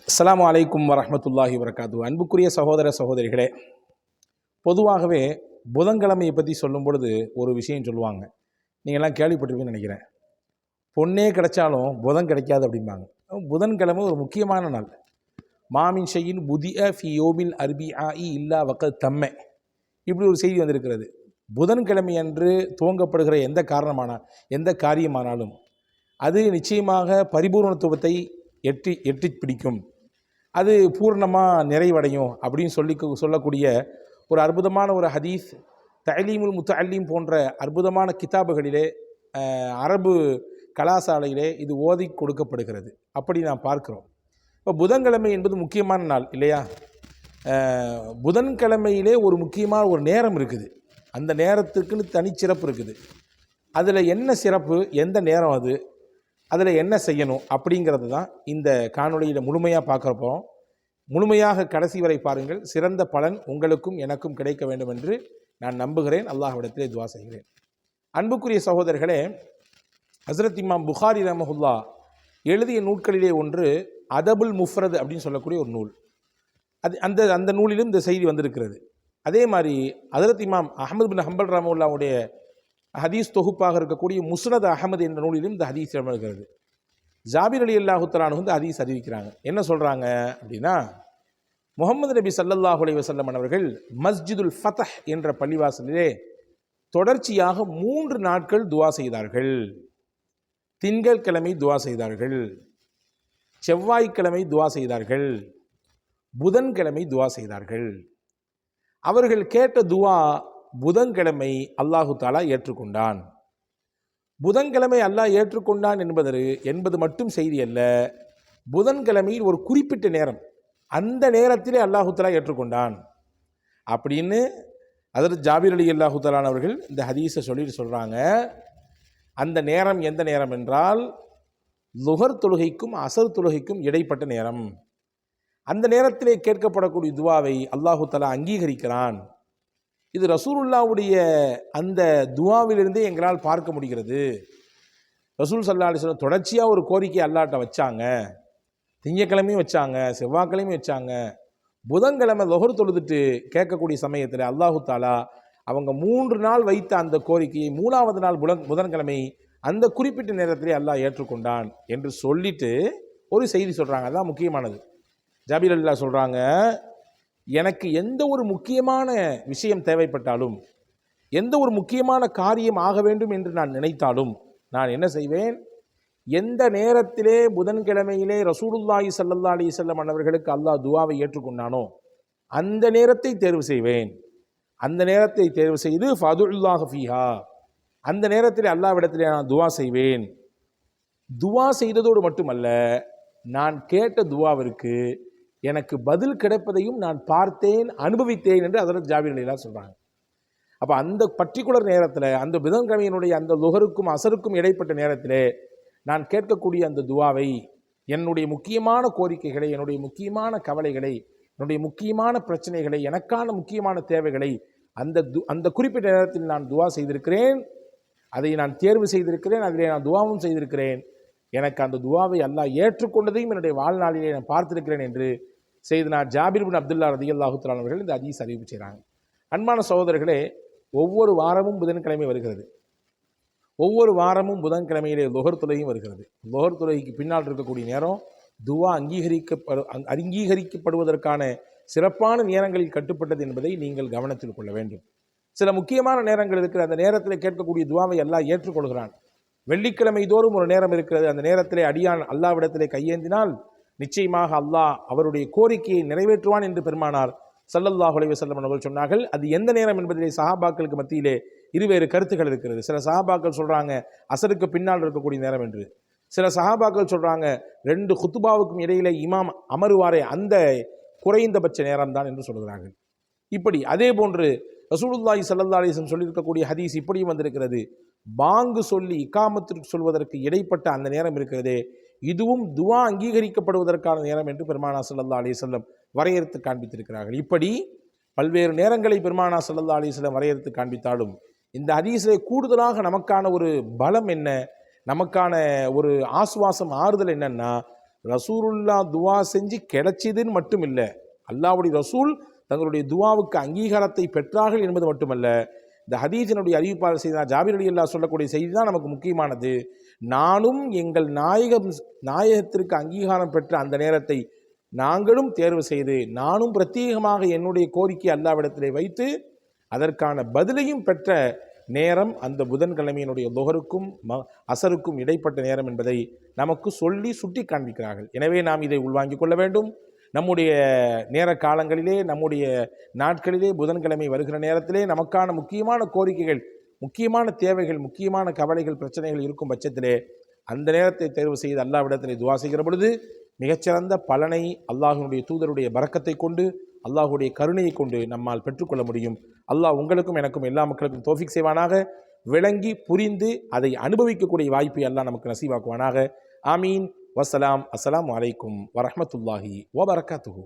அஸ்ஸலாமு அலைக்கும் வரஹ்மத்துல்லாஹி வரகாத்து. அன்புக்குரிய சகோதர சகோதரிகளே, பொதுவாகவே புதன்கிழமையை பற்றி சொல்லும் பொழுது ஒரு விஷயம் சொல்லுவாங்க. நீங்கள்லாம் கேள்விப்பட்டிருப்பீங்கன்னு நினைக்கிறேன். பொண்ணே கிடைச்சாலும் புதன் கிடைக்காது அப்படிம்பாங்க. புதன்கிழமை ஒரு முக்கியமான நாள். மாமின் ஷையின் புதிய ஃபி யோமில் அர்பி ஆஇ இல்லா வக்கத் தம்மை, இப்படி ஒரு செய்தி வந்திருக்கிறது. புதன்கிழமை அன்று துவங்கப்படுகிற எந்த காரியமானாலும் அது நிச்சயமாக பரிபூர்ணத்துவத்தை எட்டி பிடிக்கும், அது பூர்ணமாக நிறைவடையும் அப்படின்னு சொல்லக்கூடிய ஒரு அற்புதமான ஒரு ஹதீஸ் தலீமுல் முத்தஅல்லீம் போன்ற அற்புதமான கிதாபுகளிலே, அரபு கலாசாலையிலே இது ஓதி கொடுக்கப்படுகிறது. அப்படி நாம் பார்க்கிறோம். இப்போ புதன்கிழமை என்பது முக்கியமான நாள் இல்லையா? புதன்கிழமையிலே ஒரு முக்கியமான ஒரு நேரம் இருக்குது. அந்த நேரத்துக்குன்னு தனிச்சிறப்பு இருக்குது. அதில் என்ன சிறப்பு, எந்த நேரம் அது, அதில் என்ன செய்யணும் அப்படிங்கிறது தான் இந்த காணொளியில் முழுமையாக பார்க்குறப்போ. முழுமையாக கடைசி வரை பாருங்கள். சிறந்த பலன் உங்களுக்கும் எனக்கும் கிடைக்க வேண்டும் என்று நான் நம்புகிறேன். அல்லாஹ்விடத்திலே துவா செய்கிறேன். அன்புக்குரிய சகோதரர்களே, ஹஸ்ரத் இமாம் புகாரி ரஹ்மஹுல்லா எழுதிய நூல்களிலே ஒன்று அதபுல் முஃப்ரத் அப்படின்னு சொல்லக்கூடிய ஒரு நூல். அந்த நூலிலும் இந்த செய்தி வந்திருக்கிறது. அதே மாதிரி ஹஸ்ரத் இமாம் அஹ்மது பின் ஹம்பல் ரஹ்மஹுல்லாவுடைய ஹதீஸ் தொகுப்பாக இருக்கக்கூடிய முஸ்னத் அஹமது என்ற நூலிலும் இந்த ஹதீஸ் இடம்பெறுகிறது. ஜாபிர் ரலியல்லாஹு தஆலா அன்ஹு இந்த ஹதீஸ் அறிவிக்கிறாங்க. என்ன சொல்கிறாங்க அப்படின்னா, முஹம்மது நபி ஸல்லல்லாஹு அலைஹி வஸல்லம் அவர்கள் மஸ்ஜிதுல் ஃபத்ஹ் என்ற பள்ளிவாசலிலே தொடர்ச்சியாக 3 நாட்கள் துவா செய்தார்கள். திங்கட்கிழமை துவா செய்தார்கள், செவ்வாய்க்கிழமை துவா செய்தார்கள், புதன்கிழமை துவா செய்தார்கள். அவர்கள் கேட்ட துவா புதன்கிழமை அல்லாஹு தாலா ஏற்றுக்கொண்டான். புதன்கிழமை அல்லாஹ் ஏற்றுக்கொண்டான் என்பது மட்டும் செய்தி அல்ல. புதன்கிழமையில் ஒரு குறிப்பிட்ட நேரம், அந்த நேரத்திலே அல்லாஹு தாலா ஏற்றுக்கொண்டான் அப்படின்னு ஹஜ்ரத் ஜாபிர் ரலியல்லாஹு தஆலா அவர்கள் இந்த ஹதீஸை சொல்கிறாங்க. அந்த நேரம் எந்த நேரம் என்றால், லுஹர் தொழுகைக்கும் அசர் தொழுகைக்கும் இடைப்பட்ட நேரம். அந்த நேரத்திலே கேட்கப்படக்கூடிய துவாவை அல்லாஹு தாலா அங்கீகரிக்கிறான். இது ரசூலுல்லாவுடைய அந்த துவாவிலிருந்தே எங்களால் பார்க்க முடிகிறது. ரசூல் ஸல்லல்லாஹு அலைஹி வஸல்லம் தொடர்ச்சியாக ஒரு கோரிக்கை அல்லாஹ்ட்ட வச்சாங்க. திங்கக்கிழமையும் வச்சாங்க, செவ்வாய்க்கிழமையும் வச்சாங்க. புதன்கிழமை லுஹர் தொழுதுட்டு கேட்கக்கூடிய சமயத்தில் அல்லாஹு தாலா அவங்க 3 நாள் வைத்த அந்த கோரிக்கையை 3வது நாள் புதன்கிழமை அந்த குறிப்பிட்ட நேரத்திலே அல்லாஹ் ஏற்றுக்கொண்டான் என்று சொல்லிட்டு ஒரு செய்தி சொல்கிறாங்க. அதுதான் முக்கியமானது. ஜாபீர் ரலியல்லாஹு சொல்கிறாங்க, எனக்கு எந்த ஒரு முக்கியமான விஷயம் தேவைப்பட்டாலும், எந்த ஒரு முக்கியமான காரியம் ஆக வேண்டும் என்று நான் நினைத்தாலும் நான் என்ன செய்வேன், எந்த நேரத்திலே புதன்கிழமையிலே ரசூலுல்லாஹி ஸல்லல்லாஹு அலைஹி வஸல்லம் அவர்களுக்கு அல்லாஹ் துவாவை ஏற்றுக்கொண்டானோ அந்த நேரத்தை தேர்வு செய்வேன். அந்த நேரத்தை தேர்வு செய்து ஃபதுல்லாஹ ஃபீஹா, அந்த நேரத்தில் அல்லாஹ்விடத்திலே நான் துவா செய்வேன். துவா செய்ததோடு மட்டுமல்ல, நான் கேட்ட துவாவிற்கு எனக்கு பதில் கிடைப்பதையும் நான் பார்த்தேன், அனுபவித்தேன் என்று ஹஜ்ரத் ஜாபிர் ரலியல்லாஹு சொல்கிறாங்க. அப்போ அந்த பர்டிகுலர் நேரத்தில், அந்த புதன்கிழமையினுடைய அந்த லுஹருக்கும் அசருக்கும் இடைப்பட்ட நேரத்தில் நான் கேட்கக்கூடிய அந்த துவாவை, என்னுடைய முக்கியமான கோரிக்கைகளை, என்னுடைய முக்கியமான கவலைகளை, என்னுடைய முக்கியமான பிரச்சனைகளை, எனக்கான முக்கியமான தேவைகளை அந்த குறிப்பிட்ட நேரத்தில் நான் துவா செய்திருக்கிறேன். அதை நான் தேர்வு செய்திருக்கிறேன், அதிலே நான் துவாவும் செய்திருக்கிறேன். எனக்கு அந்த துவாவை அல்லாஹ் ஏற்றுக்கொண்டதையும் என்னுடைய வாழ்நாளிலே நான் பார்த்திருக்கிறேன் என்று செய்தனா ஜாபிர் பின் அப்துல்லா ரலியல்லாஹு தஆலா அவர்கள் இந்த ஹதீஸ் அறிவிப்பு செய்கிறாங்க. அன்பான சகோதரர்களே, ஒவ்வொரு வாரமும் புதன்கிழமை வருகிறது. ஒவ்வொரு வாரமும் புதன்கிழமையிலே லுஹர் தொழுகையும் வருகிறது. லுஹர் தொழுகைக்கு பின்னால் இருக்கக்கூடிய நேரம் துவா அங்கீகரிக்கப்படுவதற்கான சிறப்பான நேரங்களில் கட்டுப்பட்டது என்பதை நீங்கள் கவனத்தில் கொள்ள வேண்டும். சில முக்கியமான நேரங்கள் இருக்கிற, அந்த நேரத்தில் கேட்கக்கூடிய துவாவை அல்லாஹ் ஏற்றுக்கொள்கிறான். வெள்ளிக்கிழமை தோறும் ஒரு நேரம் இருக்கிறது. அந்த நேரத்திலே அடியான் அல்லாஹ்விடத்திலே கையேந்தினால் நிச்சயமாக அல்லாஹ் அவருடைய கோரிக்கையை நிறைவேற்றுவான் என்று பெருமானார் ஸல்லல்லாஹு அலைஹி வஸல்லம் அவர்கள் சொன்னார்கள். அது எந்த நேரம் என்பதிலே சஹாபாக்களுக்கு மத்தியிலே இருவேறு கருத்துக்கள் இருக்கிறது. சில சஹாபாக்கள் சொல்கிறாங்க அசருக்கு பின்னால் இருக்கக்கூடிய நேரம் என்று. சில சஹாபாக்கள் சொல்கிறாங்க 2 குத்துபாவுக்கும் இடையிலே இமாம் அமருவாரே அந்த குறைந்தபட்ச நேரம் தான் என்று சொல்கிறார்கள். இப்படி அதே போன்று ரசூலுல்லாஹி ஸல்லல்லாஹு அலைஹி வஸல்லம் சொல்லியிருக்கக்கூடிய ஹதீஸ் இப்படியும் வந்திருக்கிறது. பாங்கு சொல்லி இகாமத்திற்கு சொல்வதற்கு இடைப்பட்ட அந்த நேரம் இருக்கிறதே, இதுவும் துவா அங்கீகரிக்கப்படுவதற்கான நேரம் என்று பெருமானார் ஸல்லல்லாஹு அலைஹி வஸல்லம் வரையறுத்து காண்பித்திருக்கிறார்கள். இப்படி பல்வேறு நேரங்களை பெருமானார் ஸல்லல்லாஹு அலைஹி வஸல்லம் வரையறுத்து காண்பித்தாலும் இந்த ஹதீஸிலே கூடுதலாக நமக்கான ஒரு பலம் என்ன, நமக்கான ஒரு ஆசுவாசம், ஆறுதல் என்னன்னா, ரசூலுல்லா துவா செஞ்சு கிடைச்சிதுன்னு மட்டும் இல்லை, அல்லாஹ்வுடைய ரசூல் தங்களுடைய துவாவுக்கு அங்கீகாரத்தை பெற்றார்கள் என்பது மட்டுமல்ல, இந்த ஹதீஸினுடைய அறிவிப்பாளர் செய்த ஜாபிர் ரலியல்லாஹு சொல்லக்கூடிய செய்தி தான் நமக்கு முக்கியமானது. நானும் எங்கள் நாயகத்திற்கு அங்கீகாரம் பெற்ற அந்த நேரத்தை நாங்களும் தேர்வு செய்து, நானும் பிரத்யேகமாக என்னுடைய கோரிக்கை அல்லாஹ்விடத்திலே வைத்து அதற்கான பதிலையும் பெற்ற நேரம் அந்த புதன்கிழமையினுடைய துஹருக்கும் அசருக்கும் இடைப்பட்ட நேரம் என்பதை நமக்கு சொல்லி சுட்டி காண்பிக்கிறார்கள். எனவே நாம் இதை உள்வாங்கிக் கொள்ள வேண்டும். நம்முடைய நேர காலங்களிலே, நம்முடைய நாட்களிலே, புதன்கிழமை வருகிற நேரத்திலே நமக்கான முக்கியமான கோரிக்கைகள், முக்கியமான தேவைகள், முக்கியமான கவலைகள், பிரச்சனைகள் இருக்கும் பட்சத்திலே அந்த நேரத்தை தேர்வு செய்து அல்லாஹ்விடத்திலே துவா செய்கிற பொழுது மிகச்சிறந்த பலனை அல்லாஹ்வுடைய தூதருடைய பரக்கத்தை கொண்டு, அல்லாஹ்வுடைய கருணையை கொண்டு நம்மால் பெற்றுக்கொள்ள முடியும். அல்லாஹ் உங்களுக்கும் எனக்கும் எல்லா மக்களுக்கும் தௌஃபீக் செய்வானாக. விளங்கி புரிந்து அதை அனுபவிக்கக்கூடிய வாய்ப்பை அல்லாஹ் நமக்கு நசீவாக்குவானாக. ஆமீன். வஸ்ஸலாம். அஸ்ஸலாமு அலைக்கும் வரஹ்மத்துல்லாஹி வபரகாத்துஹு.